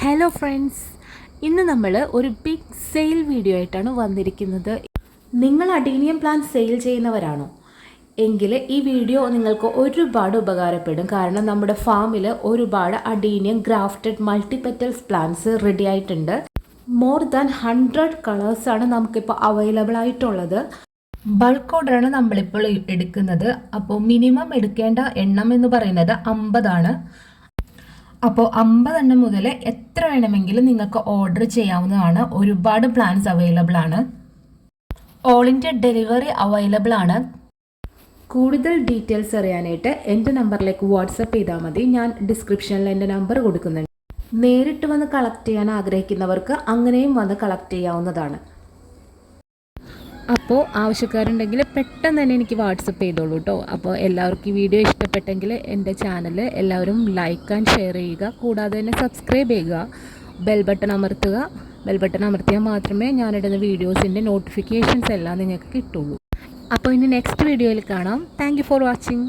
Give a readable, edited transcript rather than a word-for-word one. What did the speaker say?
Hello friends, ഇന്ന് നമ്മൾ ഒരു ബിഗ് സെയിൽ വീഡിയോ ആയിട്ടാണ് വന്നിരിക്കുന്നത്. നിങ്ങൾ അഡീനിയം പ്ലാന്റ് സെയിൽ ചെയ്യുന്നവരാണോ എങ്കിൽ ഈ വീഡിയോ നിങ്ങൾക്ക് ഒരുപാട് ഉപകാരപ്പെടും. കാരണം നമ്മുടെ ഫാമിൽ ഒരുപാട് അഡീനിയം ഗ്രാഫ്റ്റഡ് മൾട്ടിപെറ്റൽസ് പ്ലാന്റ്സ് റെഡി ആയിട്ടുണ്ട്. മോർ ദാൻ 100 കളേഴ്സാണ് നമുക്കിപ്പോൾ അവൈലബിൾ ആയിട്ടുള്ളത്. ബൾക്ക് ഓർഡറാണ് നമ്മളിപ്പോൾ എടുക്കുന്നത്. അപ്പോൾ മിനിമം എടുക്കേണ്ട എണ്ണം എന്ന് പറയുന്നത് 50 ആണ്. അപ്പോൾ 50 എണ്ണം മുതൽ എത്ര വേണമെങ്കിലും നിങ്ങൾക്ക് ഓർഡർ ചെയ്യാവുന്നതാണ്. ഒരുപാട് പ്ലാൻസ് അവൈലബിൾ ആണ്. ഓൾ ഇന്ത്യ ഡെലിവറി അവൈലബിൾ ആണ്. കൂടുതൽ ഡീറ്റെയിൽസ് അറിയാനായിട്ട് എൻ്റെ നമ്പറിലേക്ക് വാട്സപ്പ് ചെയ്താൽ മതി. ഞാൻ ഡിസ്ക്രിപ്ഷനിൽ എൻ്റെ നമ്പർ കൊടുക്കുന്നുണ്ട്. നേരിട്ട് വന്ന് കളക്ട് ചെയ്യാൻ ആഗ്രഹിക്കുന്നവർക്ക് അങ്ങനെയും വന്ന് കളക്ട് ചെയ്യാവുന്നതാണ്. അപ്പോൾ ആവശ്യക്കാരുണ്ടെങ്കിൽ പെട്ടെന്ന് തന്നെ എനിക്ക് വാട്സപ്പ് ചെയ്തോളൂ കേട്ടോ. അപ്പോൾ എല്ലാവർക്കും ഈ വീഡിയോ ഇഷ്ടപ്പെട്ടെങ്കിൽ എൻ്റെ ചാനൽ എല്ലാവരും ലൈക്ക് ആൻഡ് ഷെയർ ചെയ്യുക. കൂടാതെ തന്നെ സബ്സ്ക്രൈബ് ചെയ്യുക, ബെൽ ബട്ടൺ അമർത്തുക. ബെൽ ബട്ടൺ അമർത്തിയാൽ മാത്രമേ ഞാനിടുന്ന വീഡിയോസിൻ്റെ നോട്ടിഫിക്കേഷൻസ് എല്ലാം നിങ്ങൾക്ക് കിട്ടുള്ളൂ. അപ്പോൾ ഇനി നെക്സ്റ്റ് വീഡിയോയിൽ കാണാം. Thank you for watching.